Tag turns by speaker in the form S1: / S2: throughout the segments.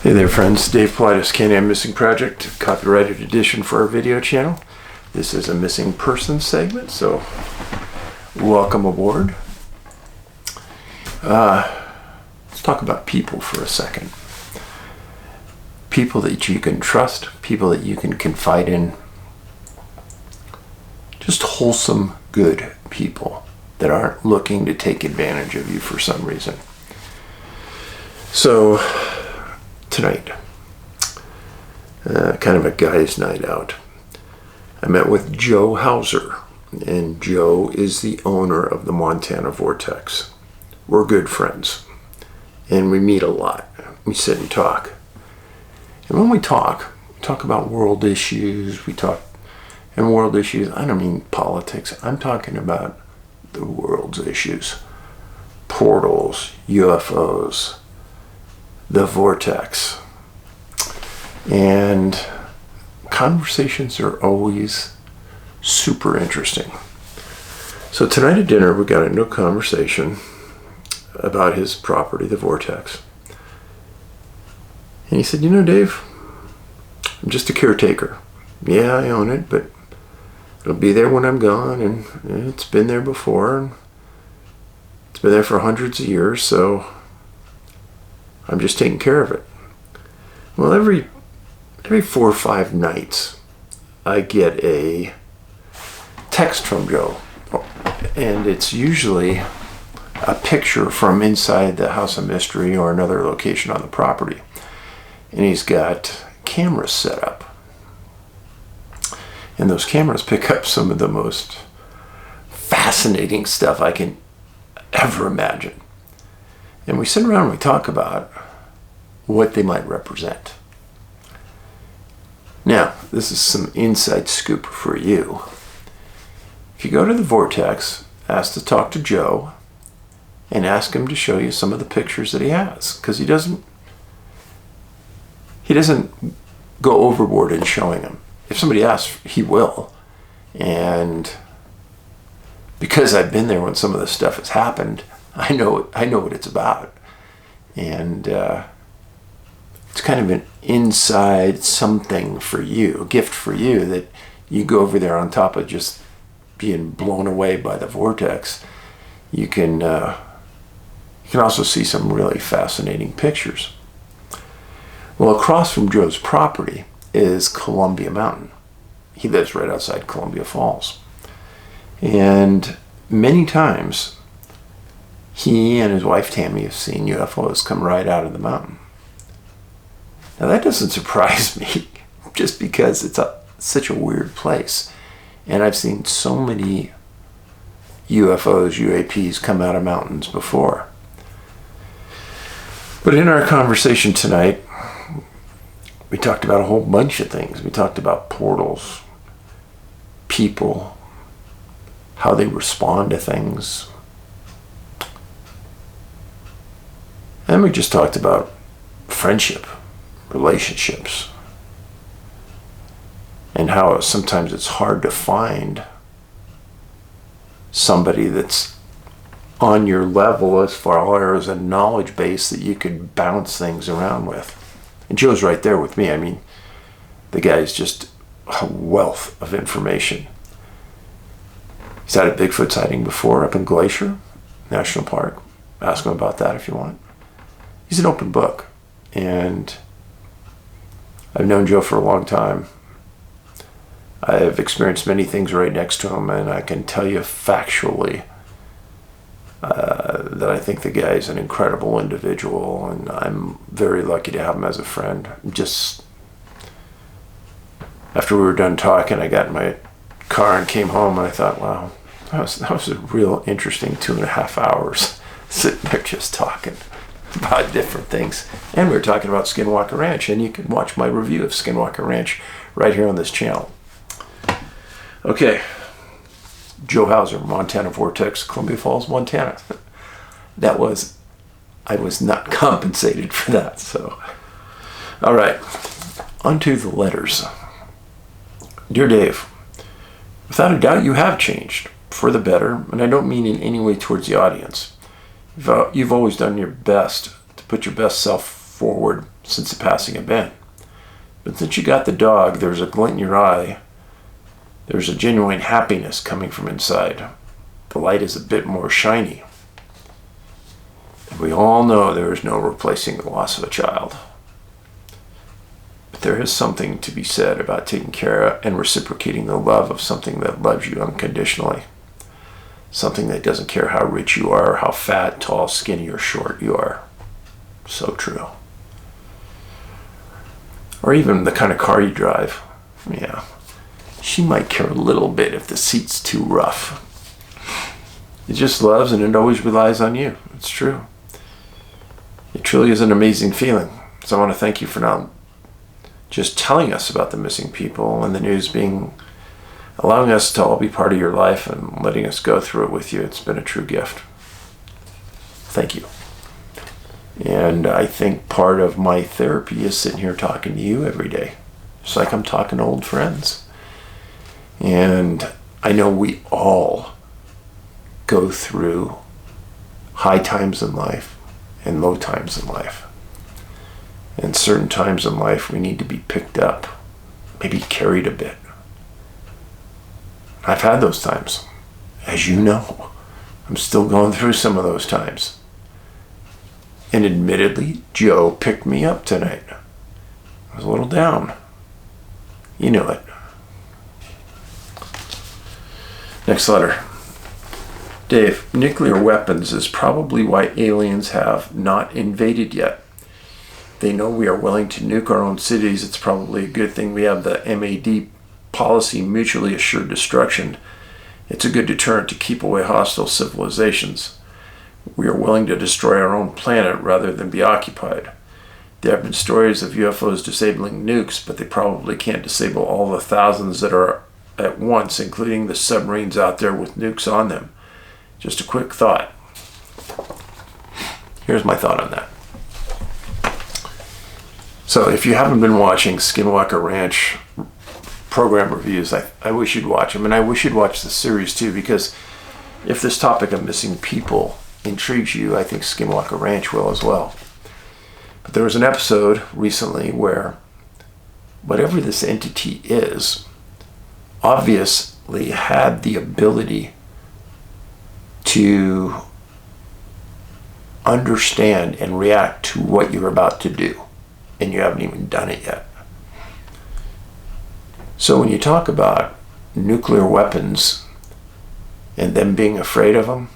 S1: Hey there friends, Dave Paulides, Can-Am Missing Project, copyrighted edition for our video channel. This is a missing person segment, so welcome aboard. Let's talk about people for a second. People that you can trust, people that you can confide in. Just wholesome, good people that aren't looking to take advantage of you for some reason. So, tonight, kind of a guy's night out. I met with Joe Hauser, and Joe is the owner of the Montana Vortex. We're good friends, and we meet a lot. We sit and talk. And when we talk about world issues, and world issues, I don't mean politics, I'm talking about the world's issues. Portals, UFOs, the vortex. And conversations are always super interesting. So tonight at dinner we got into a conversation about his property, the vortex. And he said, Dave, I'm just a caretaker. Yeah, I own it, but it'll be there when I'm gone, and it's been there before, and it's been there for hundreds of years, so I'm just taking care of it. Well, every 4 or 5 nights, I get a text from Joe, and it's usually a picture from inside the House of Mystery or another location on the property. And he's got cameras set up. And those cameras pick up some of the most fascinating stuff I can ever imagine. And we sit around and we talk about what they might represent. Now, this is some inside scoop for you. If you go to the Vortex, ask to talk to Joe, and ask him to show you some of the pictures that he has, because he doesn't go overboard in showing them. If somebody asks, he will. And because I've been there when some of this stuff has happened, I know what it's about. And it's kind of an inside something for you, a gift for you, that you go over there on top of just being blown away by the vortex. You can also see some really fascinating pictures. Well, across from Joe's property is Columbia Mountain. He lives right outside Columbia Falls. And many times, he and his wife Tammy have seen UFOs come right out of the mountain. Now that doesn't surprise me, just because it's such a weird place. And I've seen so many UFOs, UAPs come out of mountains before. But in our conversation tonight, we talked about a whole bunch of things. We talked about portals, people, how they respond to things. And we just talked about friendship, relationships, and how sometimes it's hard to find somebody that's on your level as far as a knowledge base that you could bounce things around with. And Joe's right there with me. I mean, the guy's just a wealth of information. He's had a Bigfoot sighting before up in Glacier National Park. Ask him about that if you want. He's an open book. And I've known Joe for a long time. I've experienced many things right next to him, and I can tell you factually that I think the guy is an incredible individual, and I'm very lucky to have him as a friend. Just after we were done talking, I got in my car and came home, and I thought, wow, that was a real interesting 2.5 hours sitting there just talking about different things. And we were talking about Skinwalker Ranch, and you can watch my review of Skinwalker Ranch right here on this channel. Okay, Joe Hauser, Montana Vortex, Columbia Falls, Montana. I was not compensated for that, so. All right, on to the letters. Dear Dave, without a doubt you have changed for the better, and I don't mean in any way towards the audience. You've always done your best to put your best self forward since the passing of Ben. But since you got the dog, there's a glint in your eye. There's a genuine happiness coming from inside. The light is a bit more shiny. And we all know there is no replacing the loss of a child. But there is something to be said about taking care of and reciprocating the love of something that loves you unconditionally. Something that doesn't care how rich you are, or how fat, tall, skinny, or short you are. So true. Or even the kind of car you drive. Yeah. She might care a little bit if the seat's too rough. It just loves and it always relies on you. It's true. It truly is an amazing feeling. So I want to thank you for not just telling us about the missing people and the news allowing us to all be part of your life and letting us go through it with you. It's been a true gift. Thank you. And I think part of my therapy is sitting here talking to you every day. It's like I'm talking to old friends. And I know we all go through high times in life and low times in life. And certain times in life we need to be picked up, maybe carried a bit. I've had those times. As you know, I'm still going through some of those times. And admittedly, Joe picked me up tonight. I was a little down. You know it. Next letter. Dave, nuclear weapons is probably why aliens have not invaded yet. They know we are willing to nuke our own cities. It's probably a good thing we have the MAD policy, mutually assured destruction. It's a good deterrent to keep away hostile civilizations. We are willing to destroy our own planet rather than be occupied. There have been stories of UFOs disabling nukes, but they probably can't disable all the thousands that are at once, including the submarines out there with nukes on them. Just a quick thought. Here's my thought on that. So if you haven't been watching Skinwalker Ranch program reviews, I wish you'd watch them. And I wish you'd watch the series too, because if this topic of missing people intrigues you, I think Skinwalker Ranch will as well. But there was an episode recently where whatever this entity is obviously had the ability to understand and react to what you're about to do, and you haven't even done it yet. So when you talk about nuclear weapons and them being afraid of them,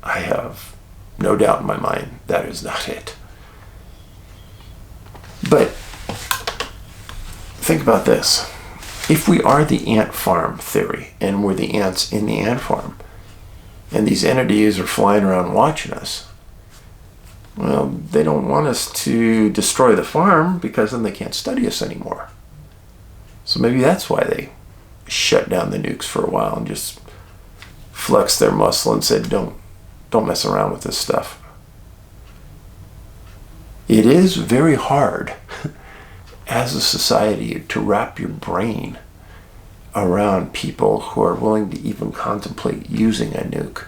S1: I have no doubt in my mind that is not it. But think about this. If we are the ant farm theory, and we're the ants in the ant farm, and these entities are flying around watching us, well, they don't want us to destroy the farm because then they can't study us anymore. So maybe that's why they shut down the nukes for a while and just flexed their muscle and said, don't mess around with this stuff. It is very hard as a society to wrap your brain around people who are willing to even contemplate using a nuke.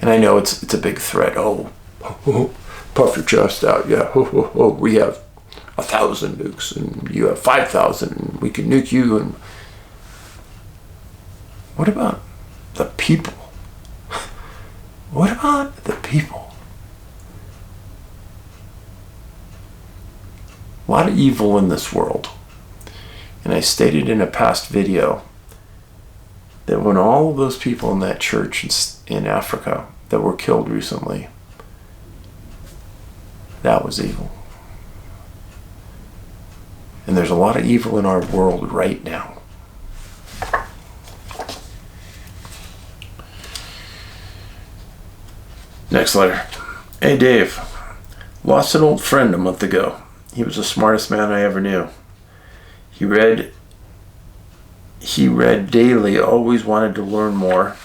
S1: And I know it's a big threat. Oh, puff your chest out. Yeah, we have 1,000 nukes and you have 5,000 and we can nuke you. And what about the people? What about the people? A lot of evil in this world. And I stated in a past video that when all of those people in that church in Africa that were killed recently, that was evil. And there's a lot of evil in our world right now. Next letter. Hey Dave, lost an old friend a month ago. He was the smartest man I ever knew. He read daily, always wanted to learn more,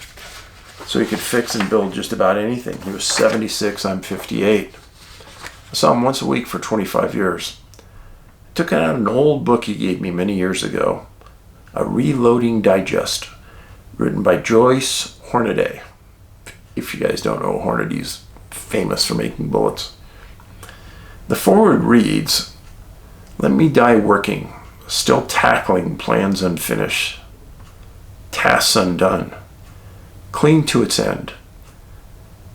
S1: so he could fix and build just about anything. He was 76, I'm 58. I saw him once a week for 25 years. I took out an old book he gave me many years ago, A Reloading Digest, written by Joyce Hornaday. If you guys don't know, Hornady's famous for making bullets. The foreword reads, "Let me die working, still tackling plans unfinished, tasks undone, clean to its end.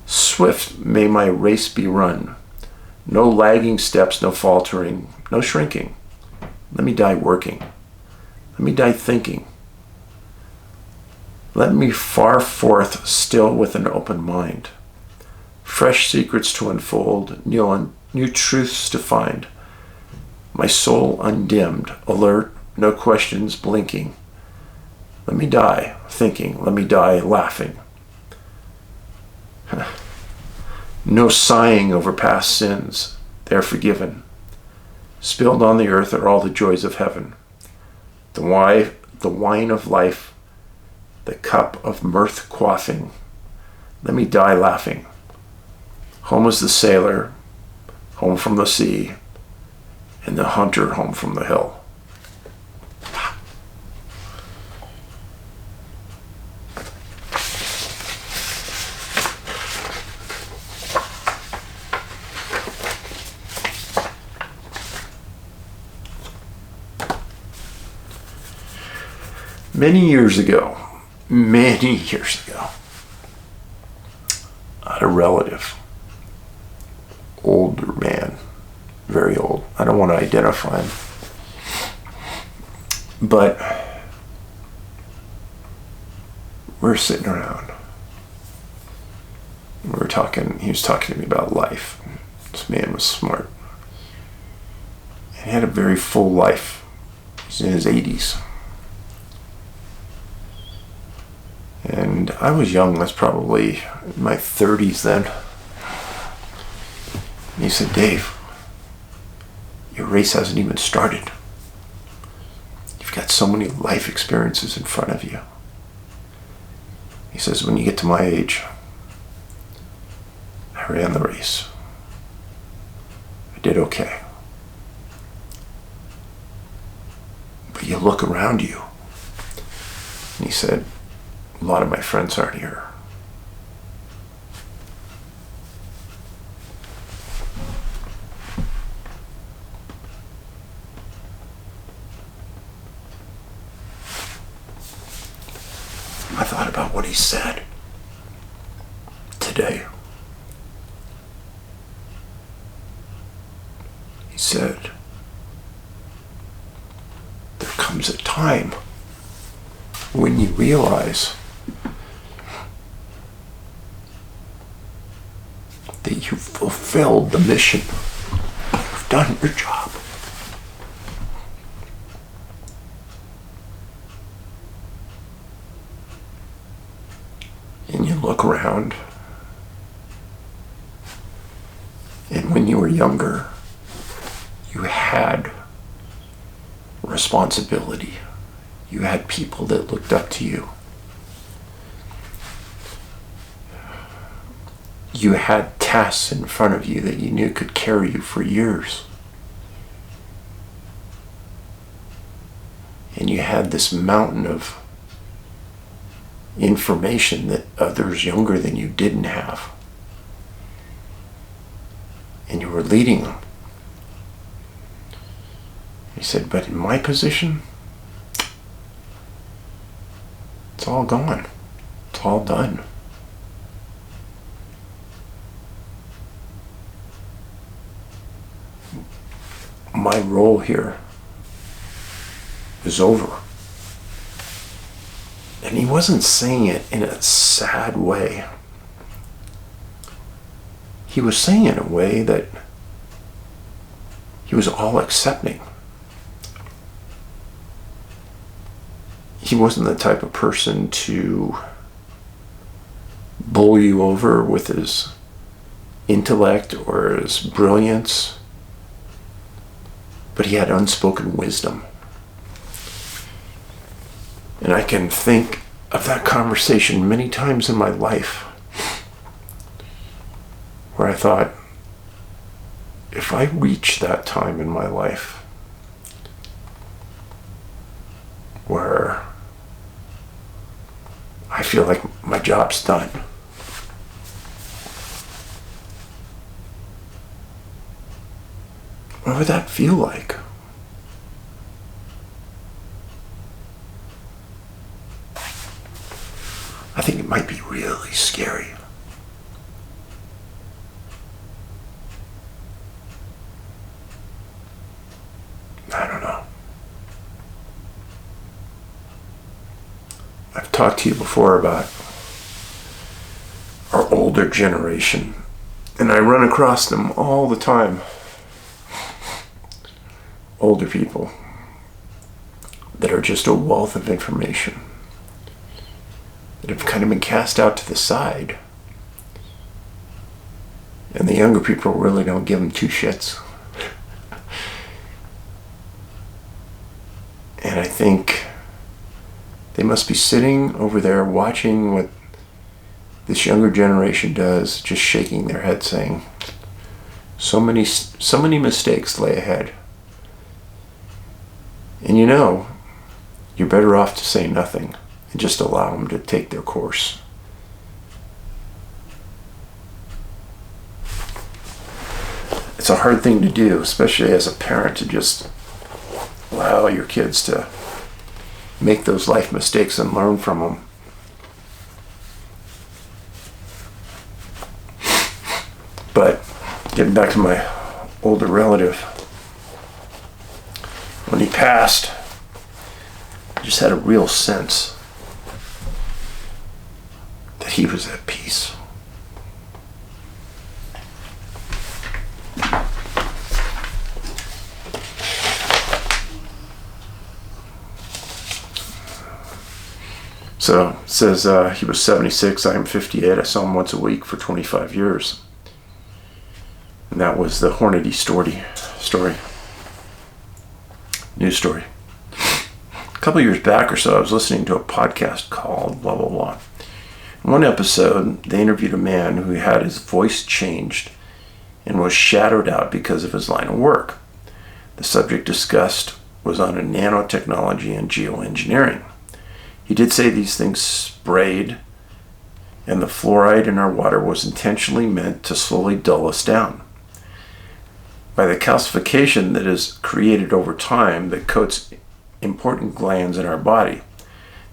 S1: Swift may my race be run, no lagging steps, no faltering, no shrinking. Let me die working, let me die thinking. Let me far forth still with an open mind, fresh secrets to unfold, new truths to find. My soul undimmed, alert, no questions blinking. Let me die thinking, let me die laughing. No sighing over past sins, they're forgiven. Spilled on the earth are all the joys of heaven. The wine of life, the cup of mirth quaffing. Let me die laughing. Home is the sailor, home from the sea, and the hunter home from the hill." Many years ago, I had a relative, older man, very old. I don't want to identify him. But we're sitting around. We were talking, he was talking to me about life. This man was smart. And he had a very full life. He's in his 80s. And I was young, I was probably in my 30s then. And he said, "Dave, your race hasn't even started. You've got so many life experiences in front of you." He says, "When you get to my age, I ran the race. I did okay. But you look around you." And he said, "A lot of my friends aren't here. I thought about what he said today. He said, "There comes a time when you realize that you've fulfilled the mission. You've done your job. And you look around, and when you were younger, you had responsibility. You had people that looked up to you. You had tasks in front of you that you knew could carry you for years. And you had this mountain of information that others younger than you didn't have. And you were leading them." He said, "But in my position, it's all gone. It's all done. My role here is over." And he wasn't saying it in a sad way. He was saying it in a way that he was all accepting. He wasn't the type of person to bowl you over with his intellect or his brilliance, but he had unspoken wisdom. And I can think of that conversation many times in my life where I thought, if I reach that time in my life where I feel like my job's done, What would that feel like? I think it might be really scary. I don't know. I've talked to you before about our older generation, and I run across them all the time. Older people that are just a wealth of information that have kind of been cast out to the side, and the younger people really don't give them two shits. And I think they must be sitting over there watching what this younger generation does, just shaking their head saying, so many mistakes lay ahead. And you're better off to say nothing and just allow them to take their course. It's a hard thing to do, especially as a parent, to just allow your kids to make those life mistakes and learn from them. But getting back to my older relative, when he passed, I just had a real sense that he was at peace. So it says he was 76, I am 58. I saw him once a week for 25 years. And that was the Hornady story. News story. A couple years back or so, I was listening to a podcast called blah, blah, blah. In one episode, they interviewed a man who had his voice changed and was shadowed out because of his line of work. The subject discussed was on a nanotechnology and geoengineering. He did say these things sprayed, and the fluoride in our water was intentionally meant to slowly dull us down. By the calcification that is created over time that coats important glands in our body.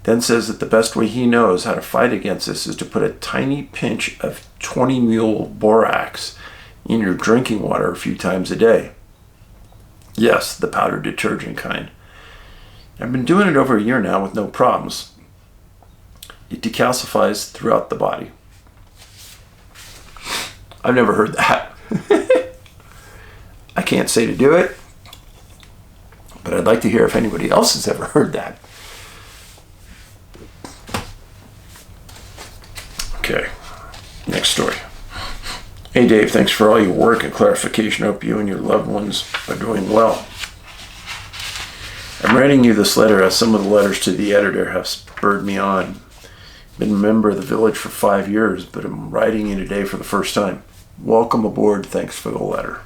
S1: Then says that the best way he knows how to fight against this is to put a tiny pinch of 20 mule borax in your drinking water a few times a day. Yes, the powder detergent kind. I've been doing it over a year now with no problems. It decalcifies throughout the body. I've never heard that. I can't say to do it, but I'd like to hear if anybody else has ever heard that. Okay, next story. Hey Dave, thanks for all your work and clarification. I hope you and your loved ones are doing well. I'm writing you this letter as some of the letters to the editor have spurred me on. Been a member of the village for 5 years, but I'm writing you today for the first time. Welcome aboard. Thanks for the letter.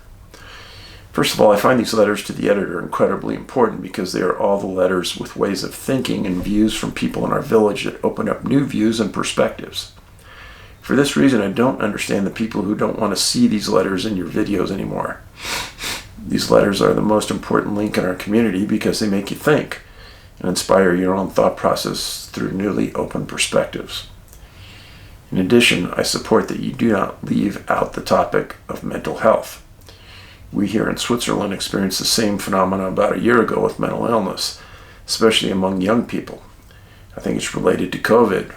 S1: First of all, I find these letters to the editor incredibly important because they are all the letters with ways of thinking and views from people in our village that open up new views and perspectives. For this reason, I don't understand the people who don't want to see these letters in your videos anymore. These letters are the most important link in our community because they make you think and inspire your own thought process through newly open perspectives. In addition, I support that you do not leave out the topic of mental health. We here in Switzerland experienced the same phenomenon about a year ago with mental illness, especially among young people. I think it's related to COVID.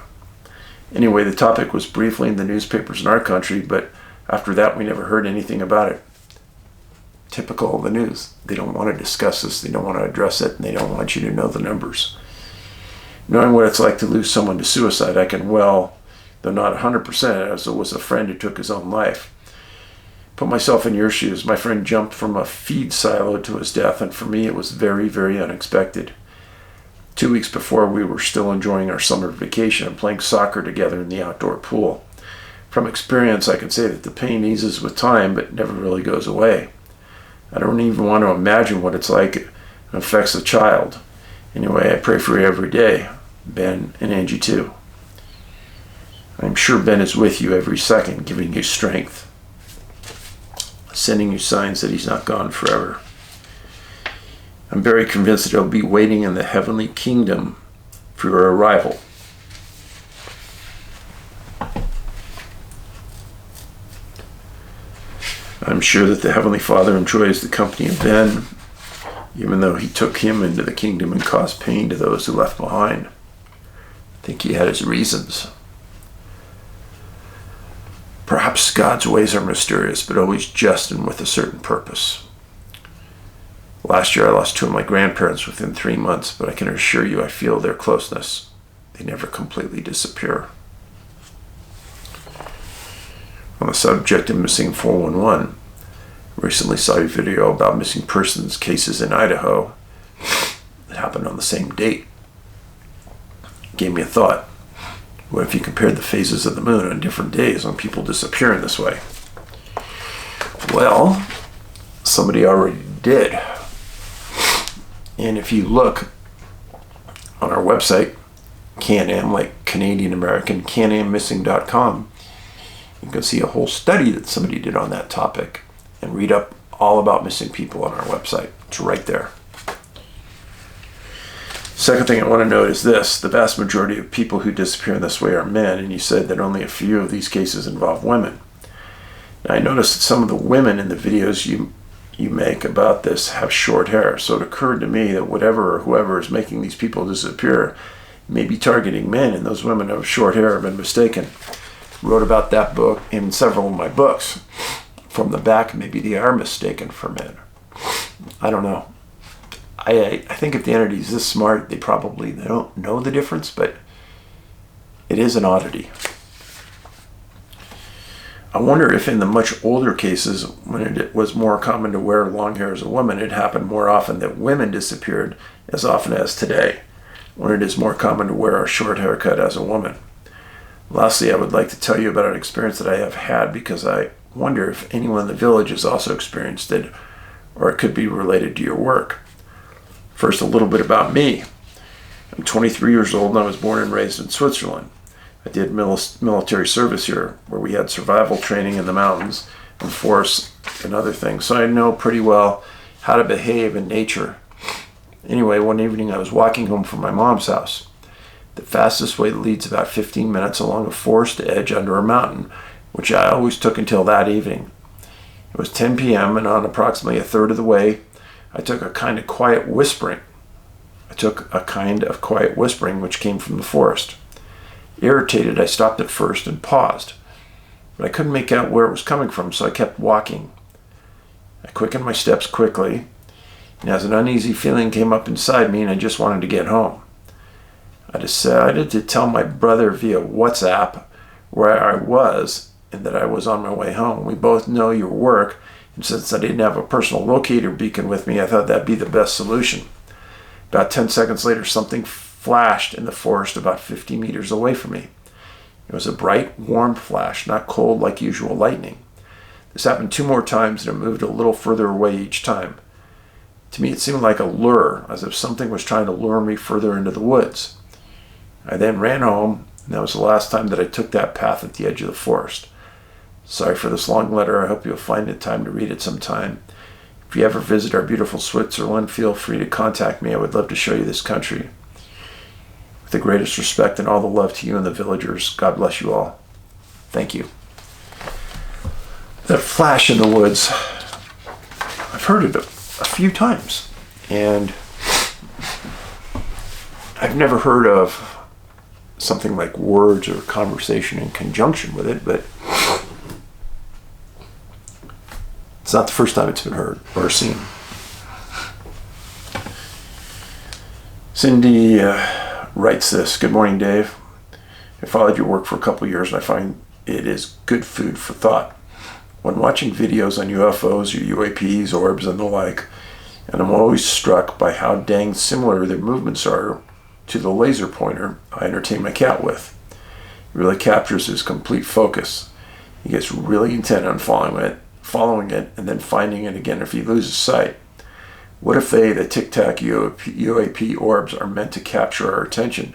S1: Anyway, the topic was briefly in the newspapers in our country, but after that we never heard anything about it. Typical of the news. They don't want to discuss this, they don't want to address it, and they don't want you to know the numbers. Knowing what it's like to lose someone to suicide, I can well, though not 100%, as it was a friend who took his own life. Put myself in your shoes. My friend jumped from a feed silo to his death, and for me it was very, very unexpected. 2 weeks before, we were still enjoying our summer vacation and playing soccer together in the outdoor pool. From experience, I can say that the pain eases with time, but never really goes away. I don't even want to imagine what it's like it affects a child. Anyway, I pray for you every day. Ben and Angie too. I'm sure Ben is with you every second, giving you strength. sending you signs that he's not gone forever. I'm very convinced that he'll be waiting in the heavenly kingdom for your arrival. I'm sure that the Heavenly Father enjoys the company of Ben, even though he took him into the kingdom and caused pain to those who left behind. I think he had his reasons. Perhaps God's ways are mysterious, but always just and with a certain purpose. Last year I lost 2 of my grandparents within 3 months, but I can assure you I feel their closeness. They never completely disappear. On the subject of missing 411, I recently saw a video about missing persons cases in Idaho that happened on the same date. It gave me a thought. What if you compared the phases of the moon on different days when people disappear in this way? Well, somebody already did. And if you look on our website, Can-Am, like Canadian American, canammissing.com, you can see a whole study that somebody did on that topic and read up all about missing people on our website. It's right there. Second thing I want to note is this. The vast majority of people who disappear in this way are men, and you said that only a few of these cases involve women. Now, I noticed that some of the women in the videos you make about this have short hair, so it occurred to me that whatever or whoever is making these people disappear may be targeting men, and those women of short hair have been mistaken. Wrote about that book in several of my books. From the back, maybe they are mistaken for men. I don't know. I think if the entity is this smart, they don't know the difference, but it is an oddity. I wonder if in the much older cases, when it was more common to wear long hair as a woman, it happened more often that women disappeared as often as today, when it is more common to wear a short haircut as a woman. Lastly, I would like to tell you about an experience that I have had because I wonder if anyone in the village has also experienced it, or it could be related to your work. First, a little bit about me. I'm 23 years old and I was born and raised in Switzerland. I did military service here, where we had survival training in the mountains and forests and other things, so I know pretty well how to behave in nature. Anyway, one evening I was walking home from my mom's house. The fastest way leads about 15 minutes along a forest edge under a mountain, which I always took until that evening. It was 10 p.m. and on approximately a third of the way, I took a kind of quiet whispering which came from the forest. Irritated, I stopped at first and paused, but I couldn't make out where it was coming from, so I kept walking. I quickened my steps quickly, and as an uneasy feeling came up inside me and I just wanted to get home, I decided to tell my brother via WhatsApp where I was and that I was on my way home. We both know your work, and since I didn't have a personal locator beacon with me, I thought that'd be the best solution. About 10 seconds later, something flashed in the forest about 50 meters away from me. It was a bright, warm flash, not cold like usual lightning. This happened 2 more times and it moved a little further away each time. To me, it seemed like a lure, as if something was trying to lure me further into the woods. I then ran home, and that was the last time that I took that path at the edge of the forest. Sorry for this long letter. I hope you'll find it time to read it sometime. If you ever visit our beautiful Switzerland, feel free to contact me. I would love to show you this country. With the greatest respect and all the love to you and the villagers, God bless you all. Thank you. That flash in the woods, I've heard it a few times, and I've never heard of something like words or conversation in conjunction with it, but it's not the first time it's been heard or seen. Cindy writes this. Good morning, Dave. I followed your work for a couple of years and I find it is good food for thought. When watching videos on UFOs or UAPs, orbs, and the like, and I'm always struck by how dang similar their movements are to the laser pointer I entertain my cat with. It really captures his complete focus. He gets really intent on following it, and then finding it again if he loses sight. What if the Tic-Tac UAP orbs are meant to capture our attention,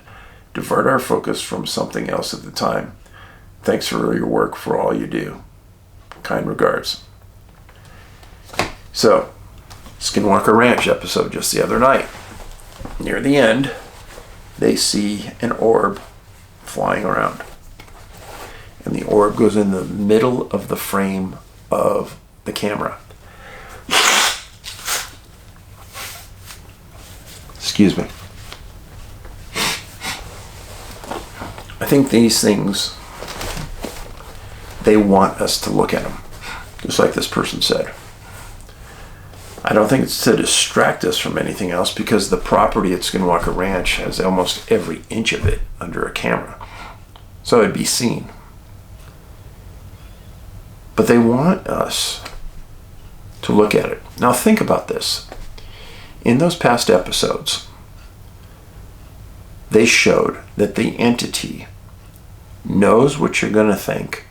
S1: divert our focus from something else at the time? Thanks for your work, for all you do. Kind regards. So, Skinwalker Ranch episode just the other night. Near the end, they see an orb flying around. And the orb goes in the middle of the frame of the camera. Excuse me. I think these things, they want us to look at them, just like this person said. I don't think it's to distract us from anything else, because the property at Skinwalker Ranch has almost every inch of it under a camera. So it'd be seen. But they want us to look at it. Now think about this. In those past episodes, they showed that the entity knows what you're going to think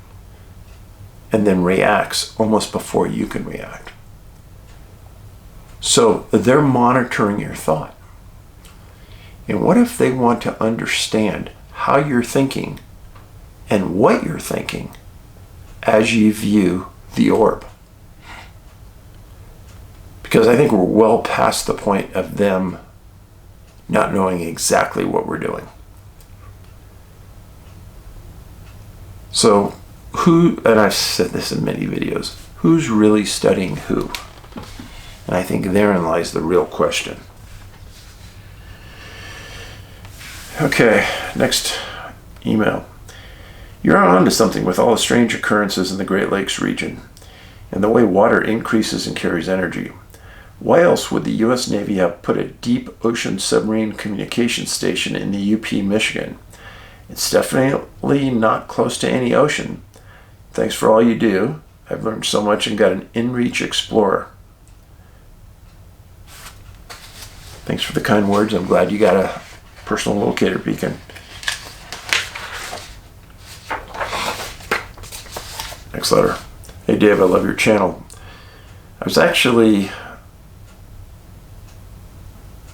S1: and then reacts almost before you can react. So they're monitoring your thought. And what if they want to understand how you're thinking and what you're thinking as you view the orb? Because I think we're well past the point of them not knowing exactly what we're doing. So who, and I've said this in many videos, who's really studying who? And I think therein lies the real question. Okay, next email. You're on to something with all the strange occurrences in the Great Lakes region and the way water increases and carries energy. Why else would the U.S. Navy have put a deep ocean submarine communication station in the UP, Michigan? It's definitely not close to any ocean. Thanks for all you do. I've learned so much and got an InReach Explorer. Thanks for the kind words. I'm glad you got a personal locator beacon. Next letter. Hey Dave, I love your channel. I was actually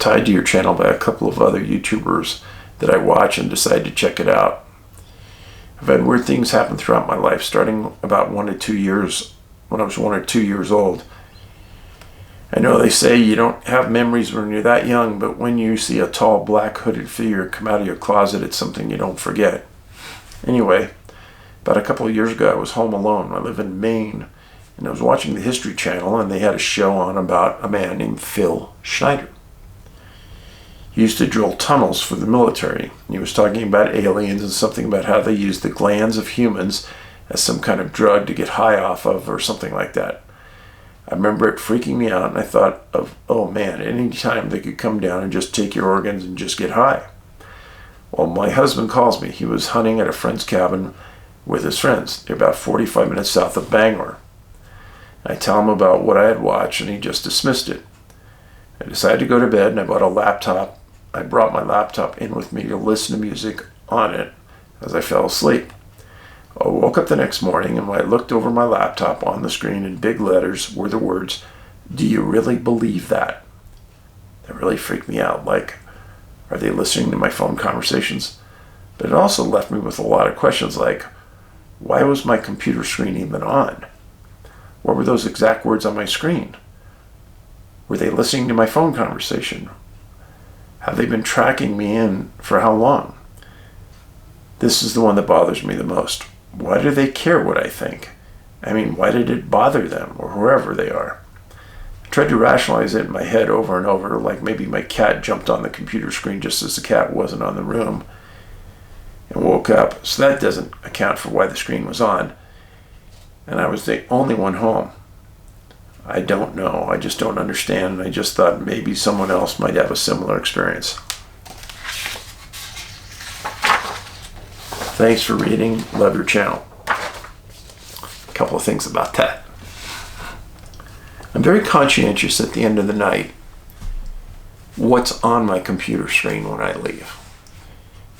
S1: tied to your channel by a couple of other YouTubers that I watch and decided to check it out. I've had weird things happen throughout my life, starting about 1 to 2 years, when I was 1 or 2 years old. I know they say you don't have memories when you're that young, but when you see a tall black hooded figure come out of your closet, it's something you don't forget. Anyway, about a couple of years ago, I was home alone. I live in Maine, and I was watching the History Channel, and they had a show on about a man named Phil Schneider. He used to drill tunnels for the military. He was talking about aliens and something about how they use the glands of humans as some kind of drug to get high off of or something like that. I remember it freaking me out, and I thought of, oh man, any time they could come down and just take your organs and just get high. Well, my husband calls me. He was hunting at a friend's cabin with his friends. They're about 45 minutes south of Bangor. I tell him about what I had watched, and he just dismissed it. I decided to go to bed, and I bought a laptop. I brought my laptop in with me to listen to music on it as I fell asleep. I woke up the next morning, and when I looked over my laptop, on the screen in big letters were the words, "Do you really believe that?" That really freaked me out. Like, are they listening to my phone conversations? But it also left me with a lot of questions like, why was my computer screen even on? What were those exact words on my screen? Were they listening to my phone conversation? Have they been tracking me in for how long? This is the one that bothers me the most. Why do they care what I think? I mean, why did it bother them, or whoever they are? I tried to rationalize it in my head over and over, like maybe my cat jumped on the computer screen just as the cat wasn't on the room and woke up. So that doesn't account for why the screen was on. And I was the only one home. I don't know. I just don't understand. I just thought maybe someone else might have a similar experience. Thanks for reading. Love your channel. A couple of things about that. I'm very conscientious at the end of the night what's on my computer screen when I leave.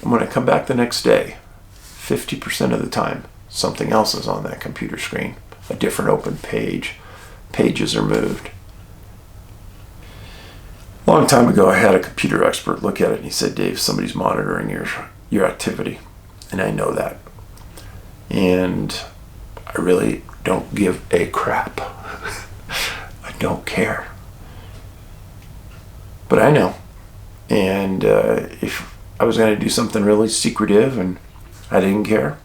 S1: And when I come back the next day, 50% of the time, something else is on that computer screen. A different open page. Pages are moved. A long time ago, I had a computer expert look at it, and he said, Dave, somebody's monitoring your activity. And I know that. And I really don't give a crap. I don't care. But I know. And if I was going to do something really secretive and I didn't care,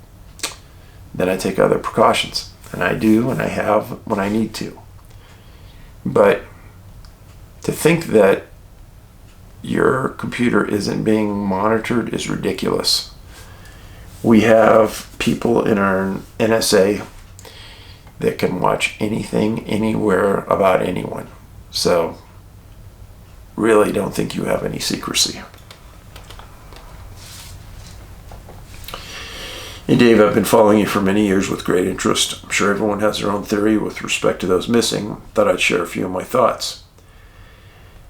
S1: then I take other precautions. And I do, and I have when I need to. But to think that your computer isn't being monitored is ridiculous. We have people in our NSA that can watch anything, anywhere, about anyone. So, really don't think you have any secrecy. Hey Dave, I've been following you for many years with great interest. I'm sure everyone has their own theory with respect to those missing. Thought I'd share a few of my thoughts.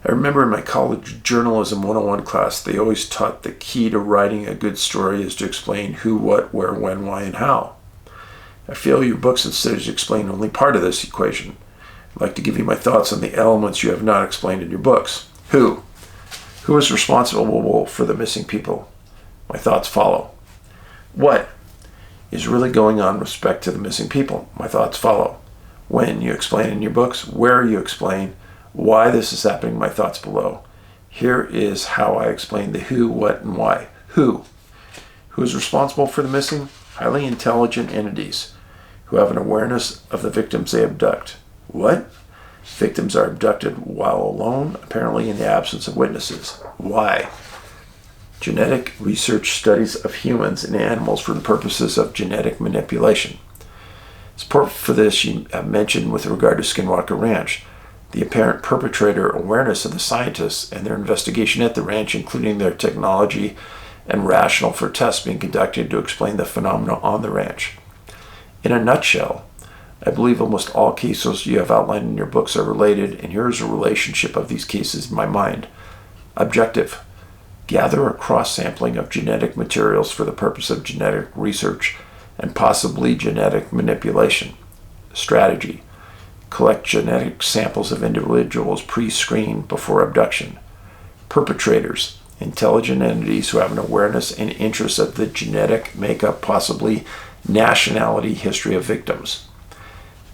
S1: I remember in my college journalism 101 class, they always taught the key to writing a good story is to explain who, what, where, when, why, and how. I feel your books instead explain only part of this equation. I'd like to give you my thoughts on the elements you have not explained in your books. Who? Who is responsible for the missing people? My thoughts follow. What is really going on with respect to the missing people? My thoughts follow. When? You explain in your books. Where? You explain. Why this is happening? My thoughts below. Here is how I explain the who, what, and why. Who? Who is responsible for the missing? Highly intelligent entities who have an awareness of the victims they abduct. What? Victims are abducted while alone, apparently in the absence of witnesses. Why? Genetic research studies of humans and animals for the purposes of genetic manipulation. Support for this you have mentioned with regard to Skinwalker Ranch. The apparent perpetrator awareness of the scientists and their investigation at the ranch, including their technology and rationale for tests being conducted to explain the phenomena on the ranch. In a nutshell, I believe almost all cases you have outlined in your books are related, and here is a relationship of these cases in my mind. Objective: gather a cross-sampling of genetic materials for the purpose of genetic research and possibly genetic manipulation. Strategy: collect genetic samples of individuals pre-screened before abduction. Perpetrators: intelligent entities who have an awareness and interest of the genetic makeup, possibly nationality, history of victims.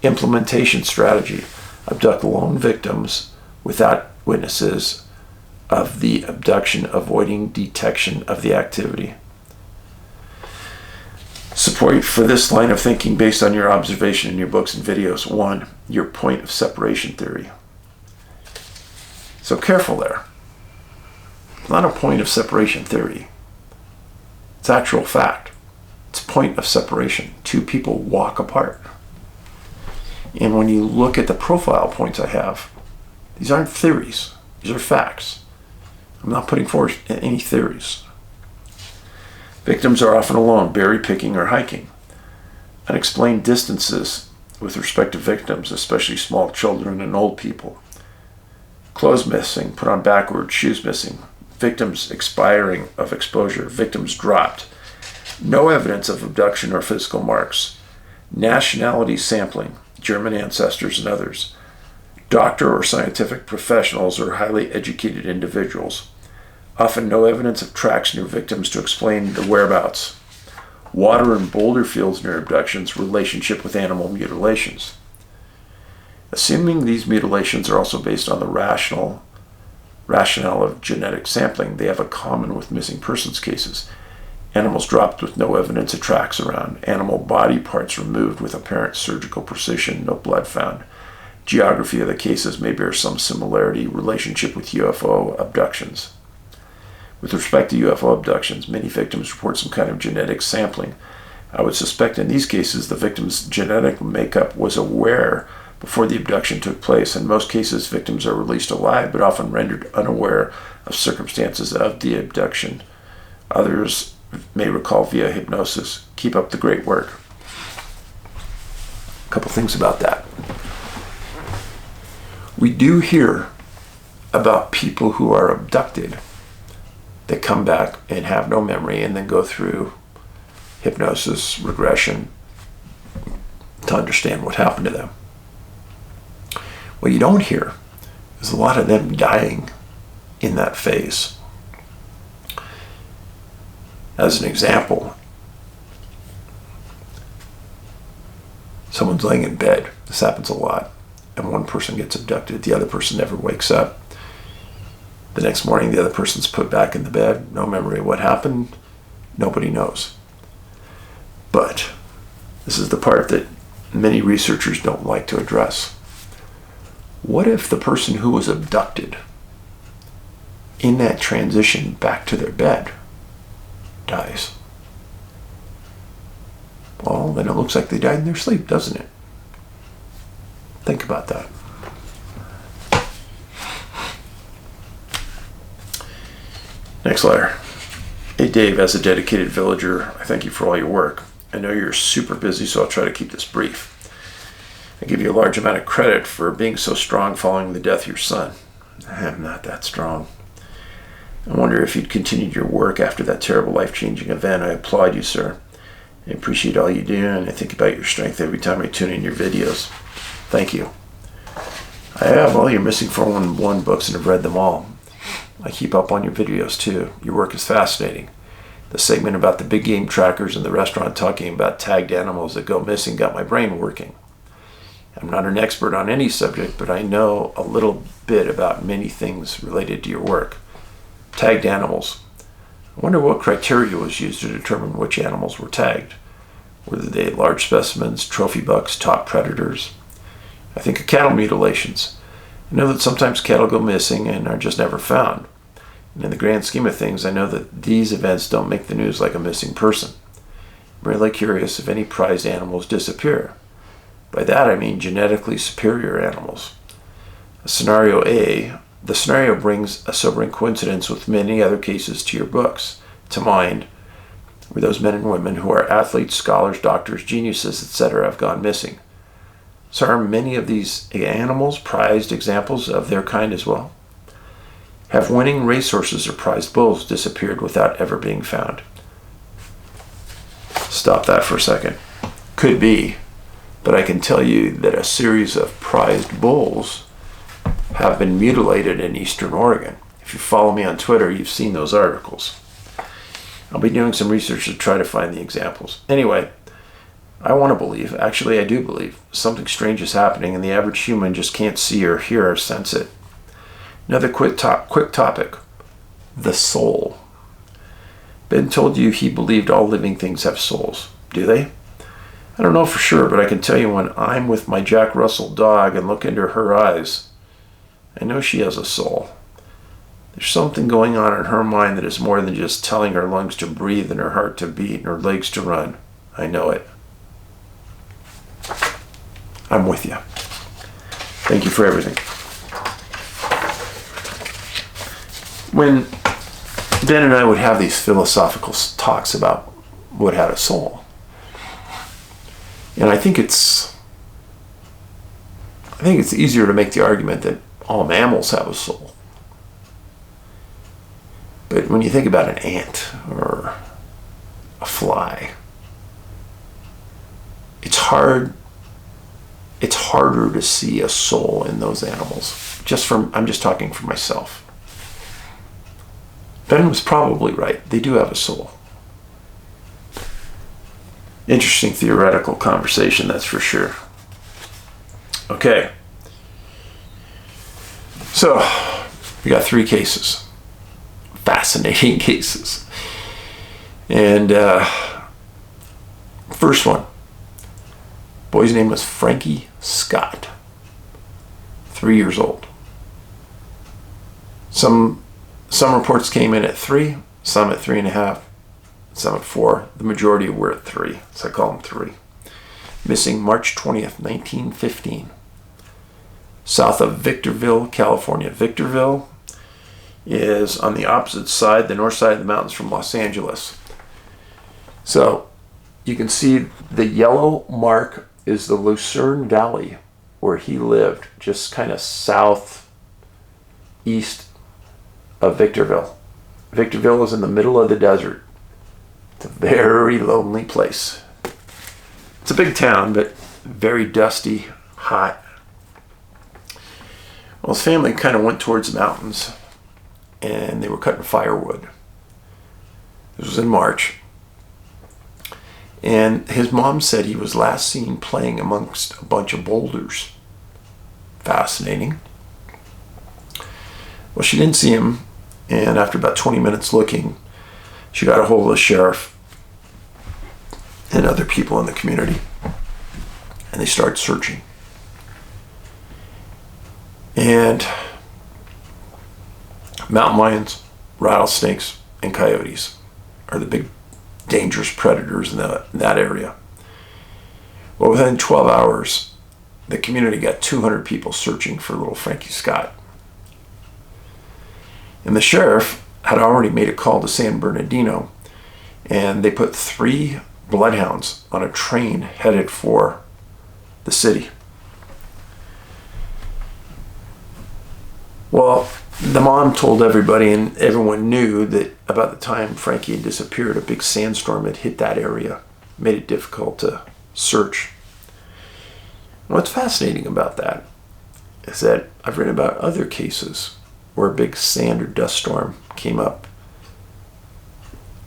S1: Implementation strategy: abduct lone victims without witnesses of the abduction, avoiding detection of the activity. Support for this line of thinking based on your observation in your books and videos. 1. Your point of separation theory. So careful there. It's not a point of separation theory. It's actual fact. It's a point of separation. Two people walk apart. And when you look at the profile points I have, these aren't theories. These are facts. I'm not putting forth any theories. Victims are often alone, berry picking or hiking. Unexplained distances with respect to victims, especially small children and old people. Clothes missing, put on backwards, shoes missing. Victims expiring of exposure, victims dropped. No evidence of abduction or physical marks. Nationality sampling, German ancestors and others. Doctor or scientific professionals or highly educated individuals. Often no evidence of tracks near victims to explain the whereabouts. Water and boulder fields near abductions, relationship with animal mutilations. Assuming these mutilations are also based on the rationale of genetic sampling, they have a common with missing persons cases. Animals dropped with no evidence of tracks around. Animal body parts removed with apparent surgical precision, no blood found. Geography of the cases may bear some similarity, relationship with UFO abductions. With respect to UFO abductions, many victims report some kind of genetic sampling. I would suspect in these cases the victim's genetic makeup was aware before the abduction took place. In most cases, victims are released alive, but often rendered unaware of circumstances of the abduction. Others may recall via hypnosis. Keep up the great work. A couple things about that. We do hear about people who are abducted that come back and have no memory and then go through hypnosis, regression to understand what happened to them. What you don't hear is a lot of them dying in that phase. As an example, someone's laying in bed. This happens a lot. and one person gets abducted. The other person never wakes up. The next morning, the other person's put back in the bed. No memory of what happened. Nobody knows. But this is the part that many researchers don't like to address. What if the person who was abducted in that transition back to their bed dies? Well, then it looks like they died in their sleep, doesn't it? Think about that. Next letter. Hey Dave, as a dedicated villager, I thank you for all your work. I know you're super busy, so I'll try to keep this brief. I give you a large amount of credit for being so strong following the death of your son. I'm not that strong. I wonder if you'd continued your work after that terrible life-changing event. I applaud you, sir. I appreciate all you do, and I think about your strength every time I tune in your videos. Thank you. I have all your Missing 411 books and have read them all. I keep up on your videos too. Your work is fascinating. The segment about the big game trackers in the restaurant talking about tagged animals that go missing got my brain working. I'm not an expert on any subject, but I know a little bit about many things related to your work. Tagged animals. I wonder what criteria was used to determine which animals were tagged. Were they large specimens, trophy bucks, top predators? I think of cattle mutilations. I know that sometimes cattle go missing and are just never found. And in the grand scheme of things, I know that these events don't make the news like a missing person. I'm really curious if any prized animals disappear. By that I mean genetically superior animals. Scenario A, the scenario brings a sobering coincidence with many other cases to your books, to mind, where those men and women who are athletes, scholars, doctors, geniuses, etc. have gone missing. So are many of these animals prized examples of their kind as well? Have winning racehorses or prized bulls disappeared without ever being found? Stop that for a second. Could be, but I can tell you that a series of prized bulls have been mutilated in Eastern Oregon. If you follow me on Twitter, you've seen those articles. I'll be doing some research to try to find the examples. Anyway, I want to believe, actually I do believe, something strange is happening and the average human just can't see or hear or sense it. Another quick topic, the soul. Ben told you he believed all living things have souls. Do they? I don't know for sure, but I can tell you when I'm with my Jack Russell dog and look into her eyes, I know she has a soul. There's something going on in her mind that is more than just telling her lungs to breathe and her heart to beat and her legs to run. I know it. I'm with you. Thank you for everything. When Ben and I would have these philosophical talks about what had a soul, and I think it's easier to make the argument that all mammals have a soul. But when you think about an ant or a fly, it's harder to see a soul in those animals. I'm just talking for myself. Ben was probably right. They do have a soul. Interesting theoretical conversation, that's for sure. Okay. So, we got 3 cases. Fascinating cases. And first one. Boy's name was Frankie Scott. 3 years old. Some reports came in at 3, some at 3.5, some at 4. The majority were at 3, so I call them 3. Missing March 20th, 1915. South of Victorville, California. Victorville is on the opposite side, the north side of the mountains from Los Angeles. So you can see the yellow mark is the Lucerne Valley where he lived, just kind of southeast of Victorville. Victorville is in the middle of the desert. It's a very lonely place. It's a big town, but very dusty, hot. Well, his family kind of went towards the mountains, and they were cutting firewood. This was in March. And his mom said he was last seen playing amongst a bunch of boulders. fascinating. Well, she didn't see him, and after about 20 minutes looking, she got a hold of the sheriff and other people in the community, and they started searching. And mountain lions, rattlesnakes, and coyotes are the big dangerous predators in that area. Well, within 12 hours, the community got 200 people searching for little Frankie Scott. And the sheriff had already made a call to San Bernardino, and they put 3 bloodhounds on a train headed for the city. Well, the mom told everybody, and everyone knew that about the time Frankie had disappeared, a big sandstorm had hit that area, made it difficult to search. What's fascinating about that is that I've read about other cases where a big sand or dust storm came up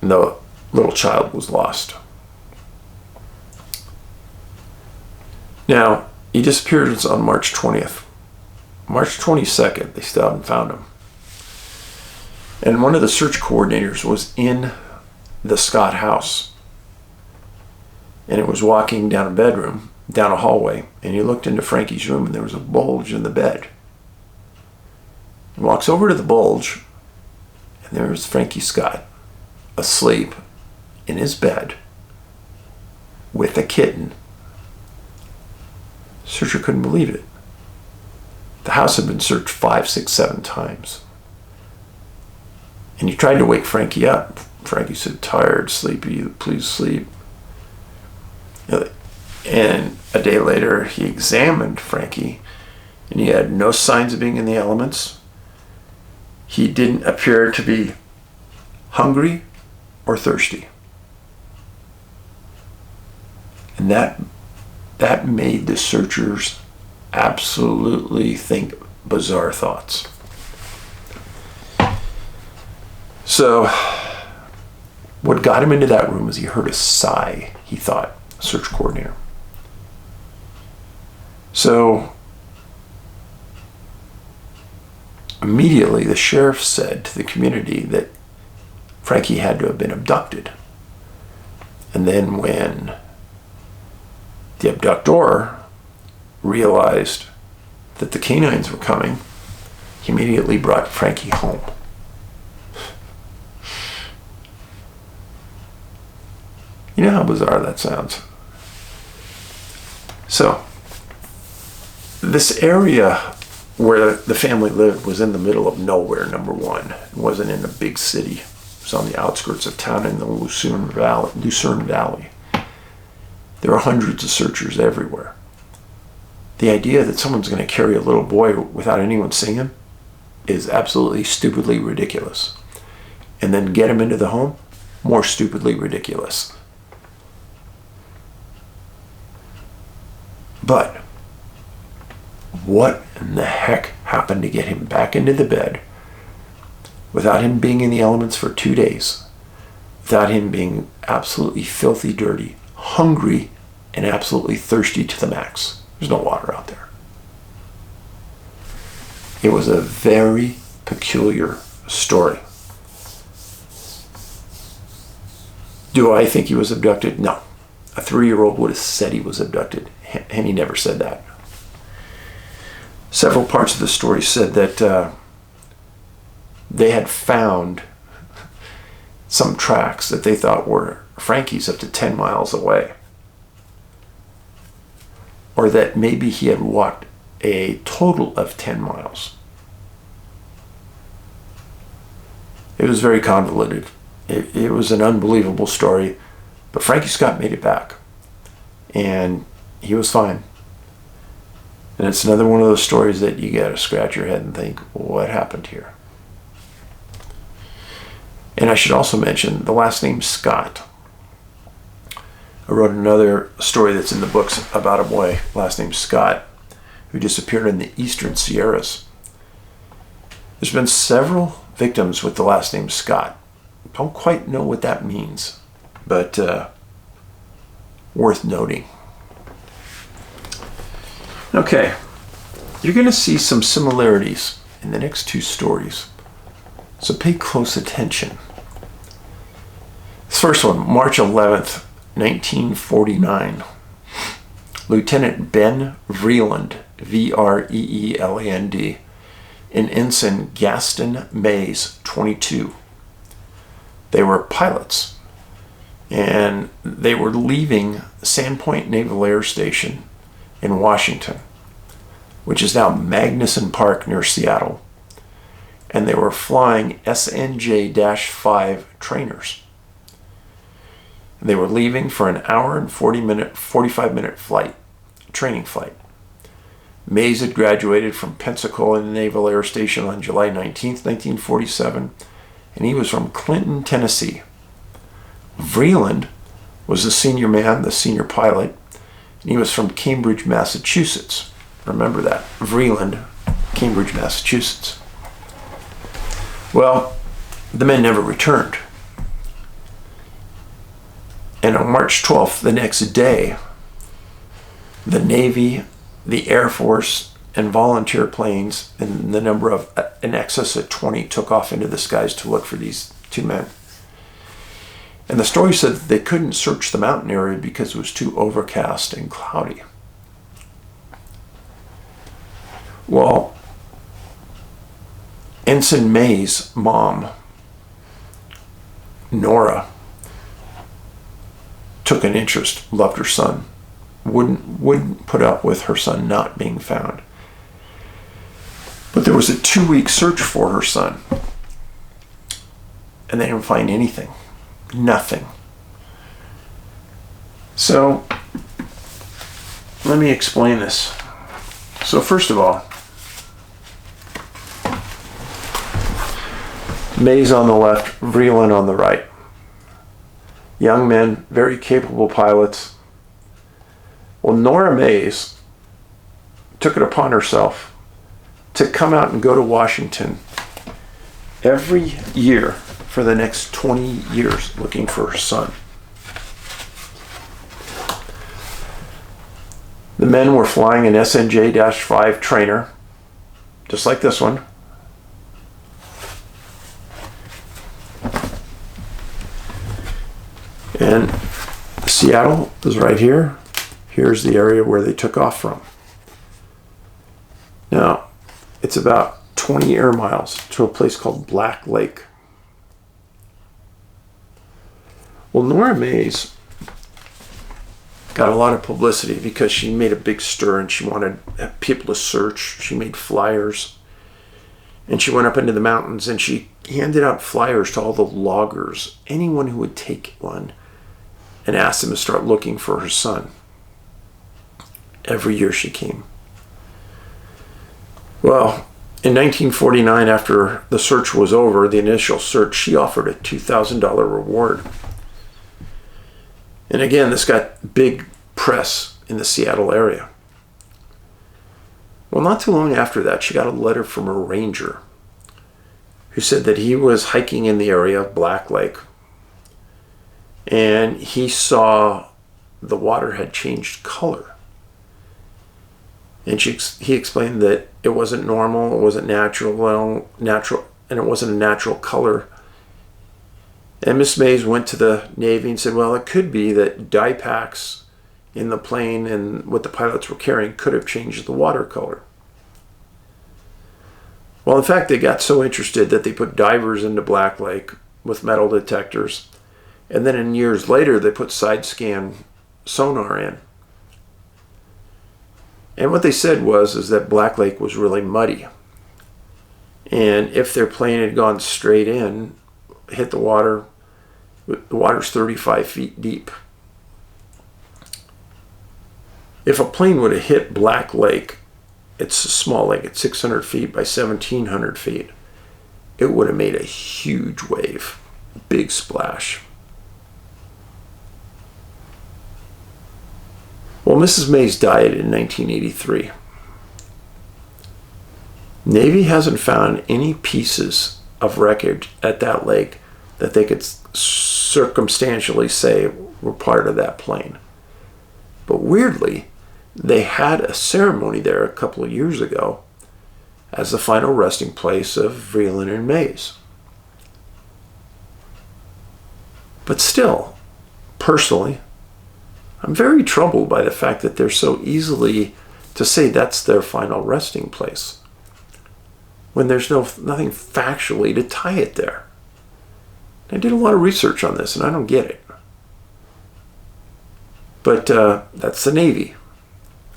S1: and the little child was lost. Now, he disappeared on March 20th. March 22nd, they still haven't found him. And one of the search coordinators was in the Scott house. And it was walking down a bedroom, down a hallway, and he looked into Frankie's room and there was a bulge in the bed. He walks over to the bulge, and there's Frankie Scott, asleep in his bed with a kitten. The searcher couldn't believe it. The house had been searched 5, 6, 7 times. And he tried to wake Frankie up. Frankie said, "Tired, sleepy, please sleep." And a day later, he examined Frankie, and he had no signs of being in the elements. He didn't appear to be hungry or thirsty. And that made the searchers absolutely think bizarre thoughts. So what got him into that room was he heard a sigh, he thought, search coordinator. So immediately the sheriff said to the community that Frankie had to have been abducted. And then when the abductor realized that the canines were coming, he immediately brought Frankie home. You know how bizarre that sounds? So, this area where the family lived was in the middle of nowhere, number one. It wasn't in a big city. It was on the outskirts of town in the Lucerne Valley. There were hundreds of searchers everywhere. The idea that someone's going to carry a little boy without anyone seeing him is absolutely stupidly ridiculous. And then get him into the home, more stupidly ridiculous. But what in the heck happened to get him back into the bed without him being in the elements for 2 days, without him being absolutely filthy dirty, hungry, and absolutely thirsty to the max? There's no water out there. It was a very peculiar story. Do I think he was abducted? No. A 3-year-old would have said he was abducted, and he never said that. Several parts of the story said that they had found some tracks that they thought were Frankie's up to 10 miles away. Or that maybe he had walked a total of 10 miles. It was very convoluted. It was an unbelievable story, but Frankie Scott made it back, and he was fine. And it's another one of those stories that you gotta scratch your head and think, what happened here? And I should also mention the last name Scott. I wrote another story that's in the books about a boy, last name Scott, who disappeared in the eastern Sierras. There's been several victims with the last name Scott. Don't quite know what that means, but worth noting. Okay, You're going to see some similarities in the next two stories, so pay close attention. This first one, March 11th, 1949. Lieutenant Ben Vreeland, Vreeland, and Ensign Gaston Mays, 22. They were pilots, and they were leaving Sandpoint Naval Air Station in Washington, which is now Magnuson Park near Seattle, and they were flying SNJ-5 trainers. They were leaving for an hour and 45-minute flight, training flight. Mays had graduated from Pensacola Naval Air Station on July 19th, 1947, and he was from Clinton, Tennessee. Vreeland was the senior man, the senior pilot, and he was from Cambridge, Massachusetts. Remember that, Vreeland, Cambridge, Massachusetts. Well, the men never returned. And on March 12th, the next day, the Navy, the Air Force, and volunteer planes, in the number of in excess of 20, took off into the skies to look for these two men. And the story said that they couldn't search the mountain area because it was too overcast and cloudy. Well, Ensign May's mom, Nora, took an interest, loved her son, wouldn't put up with her son not being found. But there was a 2-week search for her son, and they didn't find anything, nothing. So let me explain this. So first of all, Mays on the left, Vreeland on the right. Young men, very capable pilots. Well, Nora Mays took it upon herself to come out and go to Washington every year for the next 20 years looking for her son. The men were flying an SNJ-5 trainer, just like this one. And Seattle is right here. Here's the area where they took off from. Now, it's about 20 air miles to a place called Black Lake. Well, Nora Mays got a lot of publicity because she made a big stir and she wanted people to search. She made flyers. And she went up into the mountains and she handed out flyers to all the loggers, anyone who would take one, and asked them to start looking for her son. Every year she came. Well, in 1949, after the search was over, the initial search, she offered a $2,000 reward. And again, this got big press in the Seattle area. Well, not too long after that, she got a letter from a ranger who said that he was hiking in the area of Black Lake, and he saw the water had changed color. And he explained that it wasn't normal, it wasn't natural, and it wasn't a natural color. And Miss Mays went to the Navy and said, well, it could be that dye packs in the plane and what the pilots were carrying could have changed the water color. Well, in fact, they got so interested that they put divers into Black Lake with metal detectors. And then in years later, they put side scan sonar in. And what they said is that Black Lake was really muddy. And if their plane had gone straight in, hit the water's 35 feet deep. If a plane would have hit Black Lake, it's a small lake, it's 600 feet by 1,700 feet, it would have made a huge wave, big splash. Well, Mrs. Mays died in 1983. Navy hasn't found any pieces of wreckage at that lake that they could circumstantially say were part of that plane. But weirdly, They had a ceremony there a couple of years ago as the final resting place of Vreeland and Mays. But still, personally, I'm very troubled by the fact that they're so easily to say that's their final resting place when there's nothing factually to tie it there. I did a lot of research on this and I don't get it. But that's the Navy.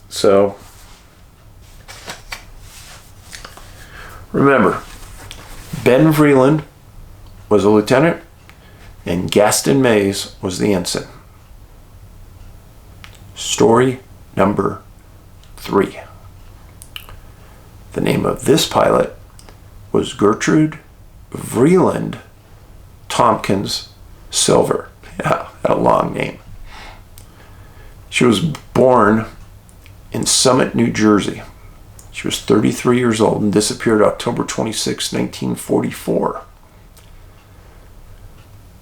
S1: So remember, Ben Vreeland was a lieutenant and Gaston Mays was the ensign. Story number 3. The name of this pilot was Gertrude Vreeland Tomkins Silver. Yeah, a long name. She was born in Summit, New Jersey. She was 33 years old and disappeared October 26, 1944.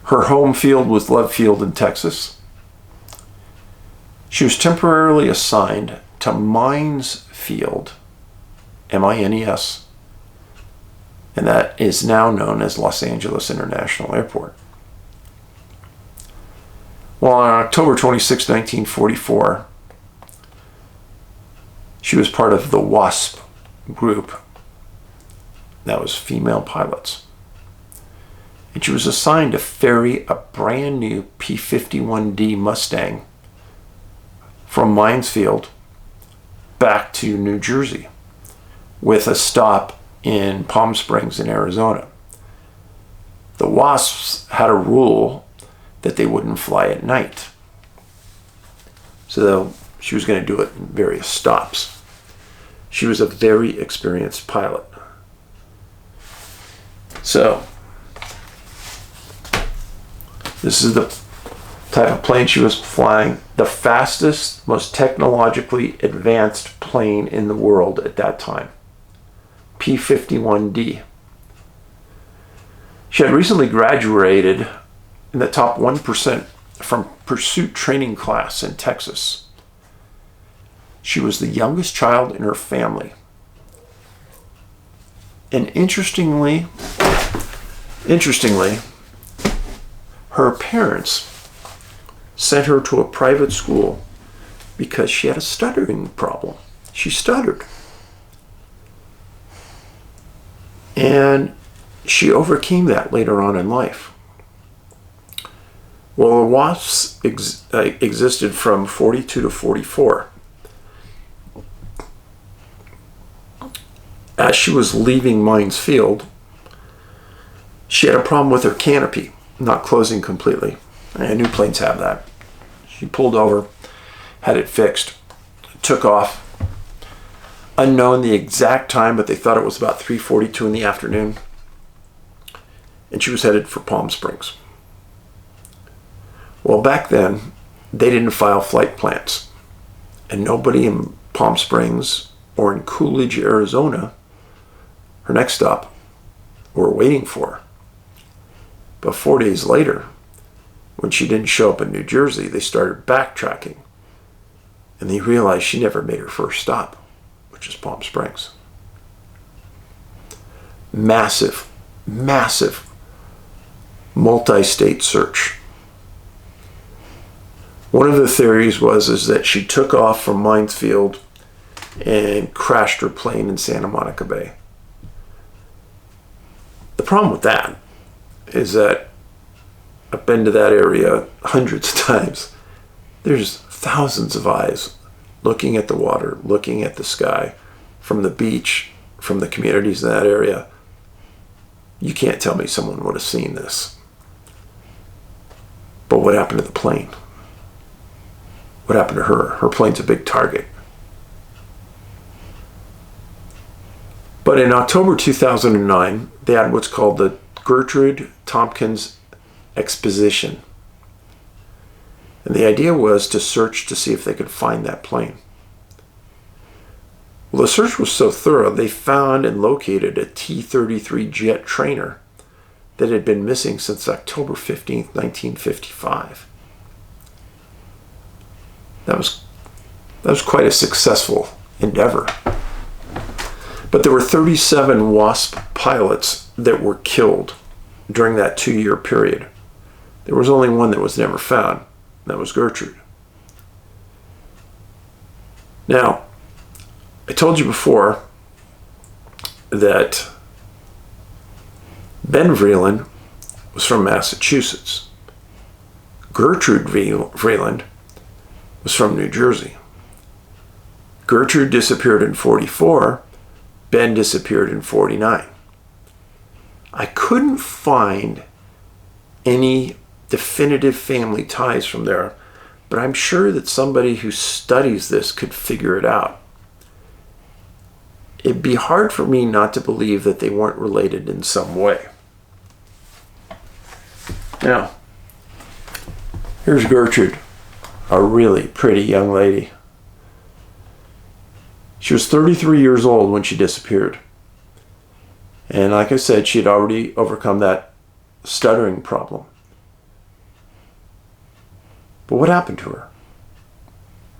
S1: Her home field was Love Field in Texas. She was temporarily assigned to Mines Field, M-I-N-E-S, and that is now known as Los Angeles International Airport. Well, on October 26, 1944, she was part of the WASP group. That was female pilots. And she was assigned to ferry a brand new P-51D Mustang from Mines Field back to New Jersey with a stop in Palm Springs in Arizona. The WASPs had a rule that they wouldn't fly at night. So she was going to do it in various stops. She was a very experienced pilot. So this is the type of plane she was flying, the fastest, most technologically advanced plane in the world at that time, P-51D. She had recently graduated in the top 1% from pursuit training class in Texas. She was the youngest child in her family. And interestingly, her parents sent her to a private school because she had a stuttering problem. She stuttered. And she overcame that later on in life. Well, the WASPs existed from 42 to 44. As she was leaving Mines Field, she had a problem with her canopy not closing completely. And new planes have that. She pulled over, had it fixed, took off. Unknown the exact time, but they thought it was about 3:42 in the afternoon. And she was headed for Palm Springs. Well, back then, they didn't file flight plans. And nobody in Palm Springs or in Coolidge, Arizona, her next stop, were waiting for her. But 4 days later, when she didn't show up in New Jersey, they started backtracking. And they realized she never made her first stop, which is Palm Springs. Massive, massive multi-state search. One of the theories is that she took off from Mines Field and crashed her plane in Santa Monica Bay. The problem with that is that I've been to that area hundreds of times. There's thousands of eyes looking at the water, looking at the sky, from the beach, from the communities in that area. You can't tell me someone would have seen this. But what happened to the plane? What happened to her? Her plane's a big target. But in October 2009, they had what's called the Gertrude Tomkins Exposition. And the idea was to search to see if they could find that plane. Well, the search was so thorough, they found and located a T-33 jet trainer that had been missing since October 15th, 1955. That That was quite a successful endeavor. But there were 37 WASP pilots that were killed during that 2-year period. There was only one that was never found. That was Gertrude. Now, I told you before that Ben Vreeland was from Massachusetts. Gertrude Vreeland was from New Jersey. Gertrude disappeared in 44. Ben disappeared in 49. I couldn't find any definitive family ties from there, but I'm sure that somebody who studies this could figure it out. It'd be hard for me not to believe that they weren't related in some way. Now, here's Gertrude, a really pretty young lady. She was 33 years old when she disappeared. And like I said, she had already overcome that stuttering problem. But what happened to her?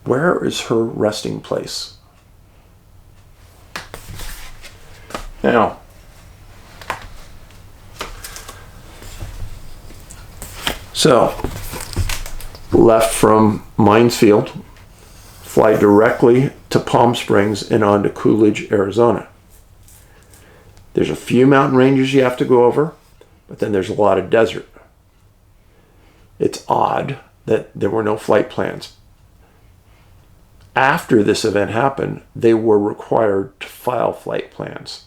S1: Where is her resting place? Now, so, left from Mines Field, fly directly to Palm Springs and on to Coolidge, Arizona. There's a few mountain ranges you have to go over, but then there's a lot of desert. It's odd that there were no flight plans. After this event happened, they were required to file flight plans.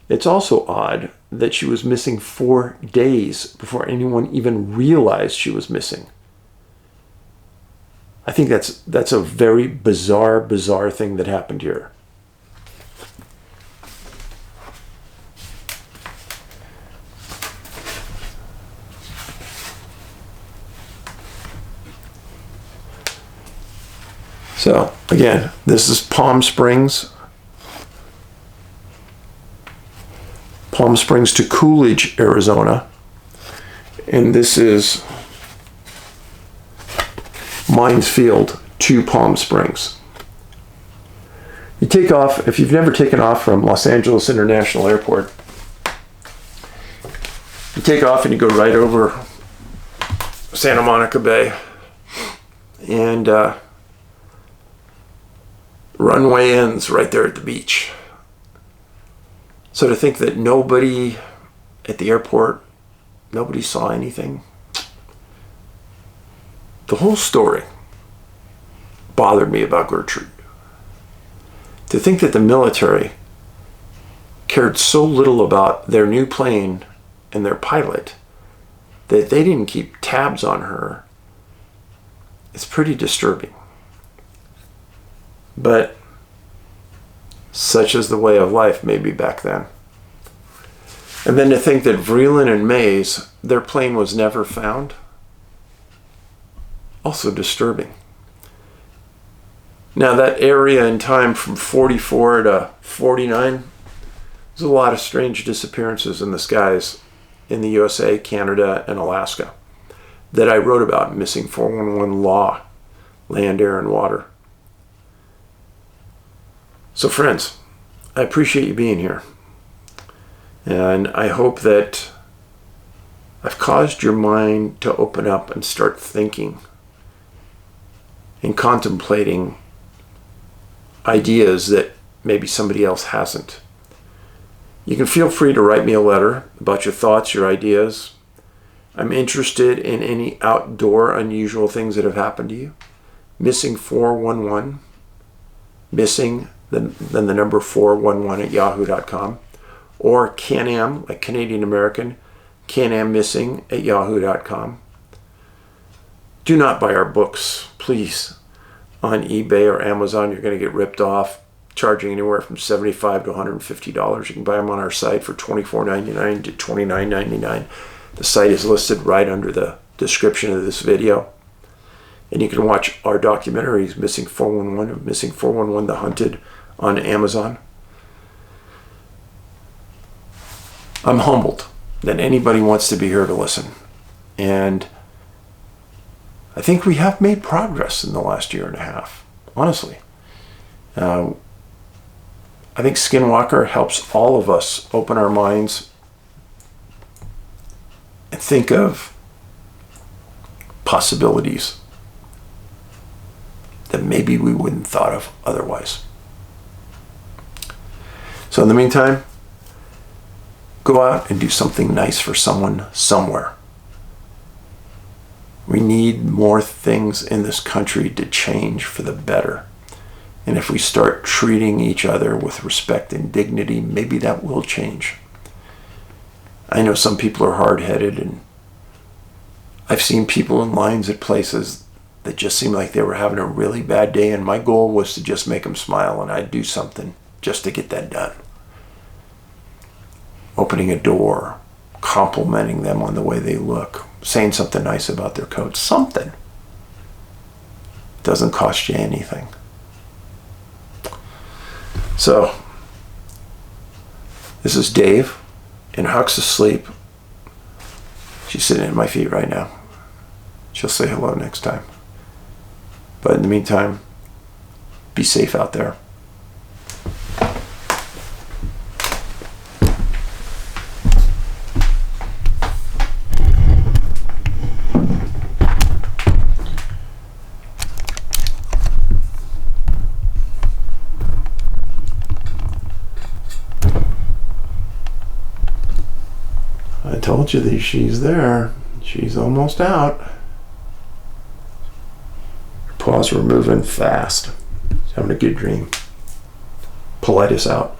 S1: It's also odd that she was missing 4 days before anyone even realized she was missing. I think that's a very bizarre thing that happened here. So, again, this is Palm Springs to Coolidge, Arizona. And this is Mines Field to Palm Springs. You take off, if you've never taken off from Los Angeles International Airport, you take off and you go right over Santa Monica Bay, and runway ends right there at the beach. So to think that nobody at the airport, nobody saw anything. The whole story bothered me about Gertrude. To think that the military cared so little about their new plane and their pilot that they didn't keep tabs on her, it's pretty disturbing. But such is the way of life maybe back then. And then to think that Vreeland and Mays, their plane was never found, also disturbing. Now that area in time from 44 to 49, there's a lot of strange disappearances in the skies in the USA, Canada, and Alaska that I wrote about in Missing 411 Law, Land, Air, and Water. So friends, I appreciate you being here. And I hope that I've caused your mind to open up and start thinking and contemplating ideas that maybe somebody else hasn't. You can feel free to write me a letter about your thoughts, your ideas. I'm interested in any outdoor unusual things that have happened to you. Missing 411, missing then the number 411 at yahoo.com, or Can-Am, like Canadian American, Can-Am Missing at yahoo.com. Do not buy our books, please. On eBay or Amazon, you're going to get ripped off, charging anywhere from $75 to $150. You can buy them on our site for $24.99 to $29.99. The site is listed right under the description of this video. And you can watch our documentaries, Missing 411, Missing 411 The Hunted, on Amazon. I'm humbled that anybody wants to be here to listen. And I think we have made progress in the last year and a half, honestly. I think Skinwalker helps all of us open our minds and think of possibilities that maybe we wouldn't thought of otherwise. So in the meantime, go out and do something nice for someone somewhere. We need more things in this country to change for the better. And if we start treating each other with respect and dignity, maybe that will change. I know some people are hard-headed, and I've seen people in lines at places that just seemed like they were having a really bad day, and my goal was to just make them smile, and I'd do something just to get that done. Opening a door, complimenting them on the way they look, saying something nice about their coat, something. Doesn't cost you anything. So, this is Dave, and Huck's asleep. She's sitting at my feet right now. She'll say hello next time. But in the meantime, be safe out there. I told you that she's there. She's almost out. Her paws were moving fast. She's having a good dream. Paulides out.